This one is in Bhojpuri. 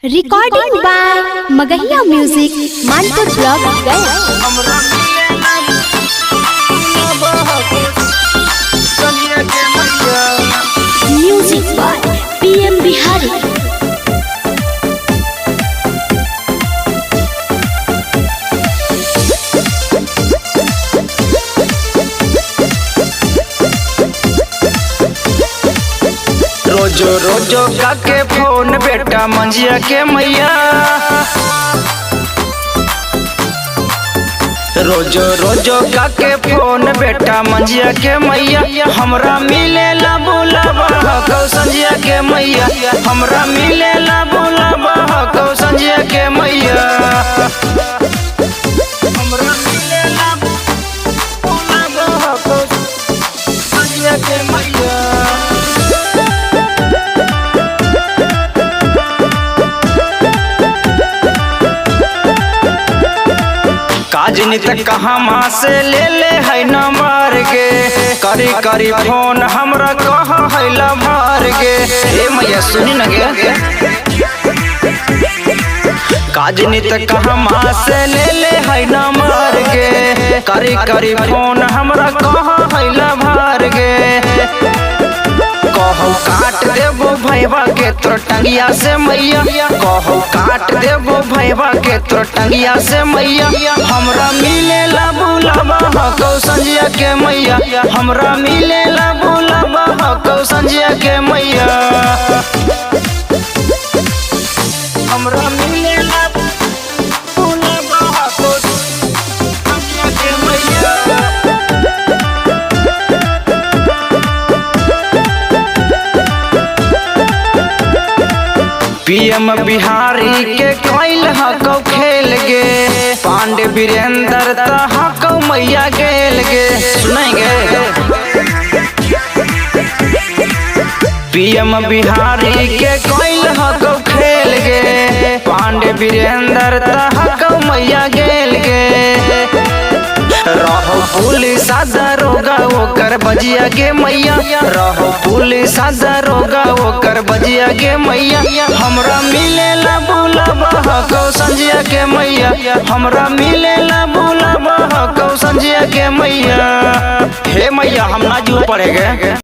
Recording by Magahiya music Manpur block Gaya. Music by PM Bihari. रोजो रोजो काके फोन बेटा मंजिया के मैया, रोजो रोजो काके फोन बेटा मंजिया के मैया, हमरा मिलेला बुलावा कौ संजिया के मैया, हमरा मिलेला बुलावा कौ संजिया के मैया, हमरा मिलेला बुलावा कौ संजिया के मैया। काजनी तक कहाँ माँ से ले है नंबर गे, करी करी फोन हमरा कहाँ है लभार गे। हे मैया सुनी न गे, काजनी तक कहाँ माँ से ले है नंबर गे, करी करी फोन हमरा कहाँ है लभार गे। कहू काट देबो भैया के तोर टंगिया से मैया, कहू काट देबो भैया के तोर टंगिया से मैया, हमरा मिलेला बुलावा कौ संजिया के मैया, हमरा मिलेला बुलावा कौ संजिया के मैया, हमरा मिलेला बुलावा कौ संजिया के मैया। पीएम बिहारी के कैल हकौ खेल गे, पांडे वीरेंद्र तहकौ मैया गेल गे। सुनेंगे पीएम बिहारी के कैल हकौ खेल गे, पांडे वीरेंद्र तहकौ मैया गेल गे। रहो पुलिस दरोगा ओकर बजिया के मैया, रहो पुलिस दरोगा ओकर बजिया के मैया, हमरा मिलेला बुलावा कौ संजिया के मैया, हमरा मिलेला बुलावा कौ संजिया के मैया। हे मैया हम ना जू पड़ेगे।